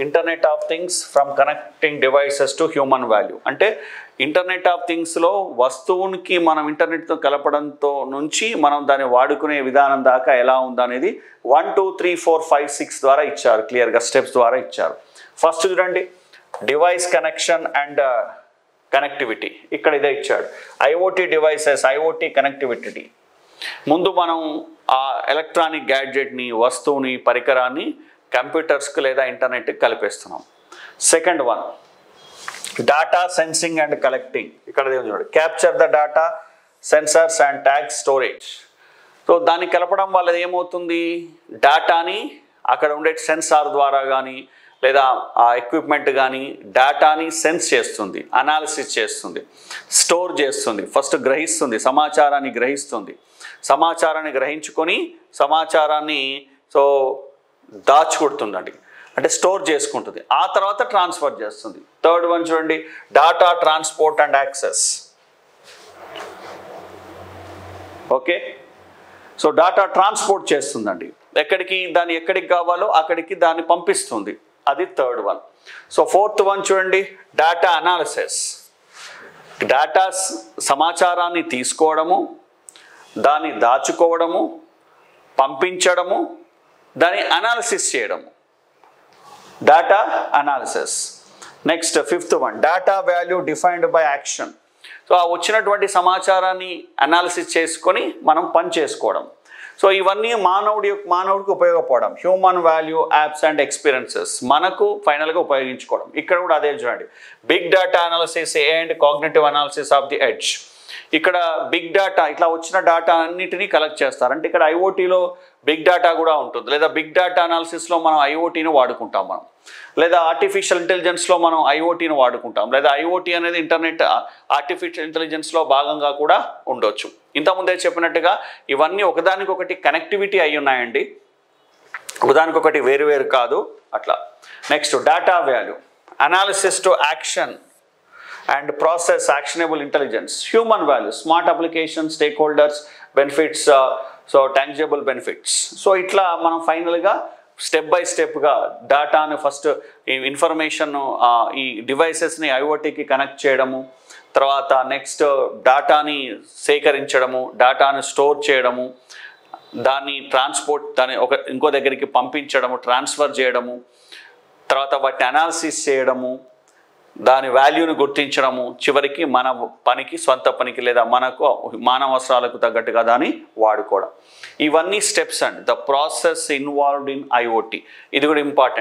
Internet of things from connecting devices to human value. అంటే internet of థింగ్స్లో వస్తువునికి మనం ఇంటర్నెట్తో కలపడంతో నుంచి మనం దాన్ని వాడుకునే విధానం దాకా ఎలా ఉందనేది 1 2 3 4 5 6 ద్వారా ఇచ్చారు, క్లియర్గా స్టెప్స్ ద్వారా ఇచ్చారు. ఫస్ట్ చూడండి, డివైస్ కనెక్షన్ అండ్ కనెక్టివిటీ. ఇక్కడ ఇదే ఇచ్చాడు, ఐఓటీ డివైసెస్, ఐఓటీ కనెక్టివిటీ. ముందు మనం ఆ ఎలక్ట్రానిక్ గ్యాడ్జెట్ని, వస్తువుని, పరికరాన్ని కంప్యూటర్స్కి లేదా ఇంటర్నెట్కి కలిపేస్తున్నాం. Second one, data sensing and collecting. ఇక్కడ చూడండి, capture the data, sensors and tag storage. So దాన్ని కలపడం వల్ల ఏమవుతుంది, డాటాని అక్కడ ఉండే సెన్సార్ ద్వారా కానీ లేదా ఆ ఎక్విప్మెంట్ కానీ డాటాని సెన్స్ చేస్తుంది, అనాలిసిస్ చేస్తుంది, స్టోర్ చేస్తుంది, ఫస్ట్ గ్రహిస్తుంది, సమాచారాన్ని గ్రహిస్తుంది, సమాచారాన్ని గ్రహించుకొని సమాచారాన్ని దాచుకుంటుందండి, అంటే స్టోర్ చేసుకుంటుంది, ఆ తర్వాత ట్రాన్స్ఫర్ చేస్తుంది. థర్డ్ వన్ చూడండి, data transport and access. Okay, so data transport చేస్తుందండి, ఎక్కడికి కావాలో అక్కడికి దాన్ని పంపిస్తుంది, అది third one. So fourth one చూడండి, డాటా అనాలిసిస్. డాటా సమాచారాన్ని తీసుకోవడము, దాన్ని దాచుకోవడము, పంపించడము, దాన్ని అనాలిసిస్ చేయడము, data analysis. Next fifth one, data value defined by action. So ఆ వచ్చినటువంటి సమాచారాన్ని అనాలిసిస్ చేసుకొని మనం పని చేసుకోవడం. సో ఇవన్నీ మానవుడికి ఉపయోగపడడం, human value apps and experiences మనకు ఫైనల్గా ఉపయోగించుకోవడం. ఇక్కడ కూడా అదే చూడండి, big data analysis and cognitive analysis of the edge. ఇక్కడ బిగ్ డేటా, ఇట్లా వచ్చిన డేటా అన్నిటినీ కలెక్ట్ చేస్తారు. అంటే ఇక్కడ ఐఓటీలో బిగ్ డేటా కూడా ఉంటుంది, లేదా బిగ్ డేటా అనాలిసిస్లో మనం ఐఓటీని వాడుకుంటాం మనం, లేదా ఆర్టిఫిషియల్ ఇంటెలిజెన్స్లో మనం ఐఓటీని వాడుకుంటాం, లేదా ఐఓటీ అనేది ఇంటర్నెట్ ఆర్టిఫిషియల్ ఇంటెలిజెన్స్లో భాగంగా కూడా ఉండొచ్చు. ఇంతకుముందే చెప్పినట్టుగా ఇవన్నీ ఒకదానికొకటి కనెక్టివిటీ అయి ఉన్నాయండి, ఒకదానికొకటి వేరు కాదు అట్లా. Next data value, analysis to action and process actionable intelligence, human value, smart application, stakeholders, benefits, so tangible benefits. So itla మనం ఫైనల్గా స్టెప్ బై స్టెప్గా డాటాను ఫస్ట్ ఇన్ఫర్మేషన్ ఈ డివైసెస్ని ఐఓటీకి కనెక్ట్ చేయడము, తర్వాత నెక్స్ట్ డాటాని సేకరించడము, డాటాను స్టోర్ చేయడము, దాన్ని ఇంకో దగ్గరికి పంపించడము, ట్రాన్స్ఫర్ చేయడము, తర్వాత వాటిని అనాలిసిస్ చేయడము, దాని వాల్యూని గుర్తించడము, చివరికి మన పనికి, సొంత పనికి లేదా మనకు మానవ అవసరాలకు తగ్గట్టుగా దాన్ని వాడుకోవడం. ఇవన్నీ స్టెప్స్ అండి, the process involved in IoT. ఇది కూడా ఇంపార్టెంట్.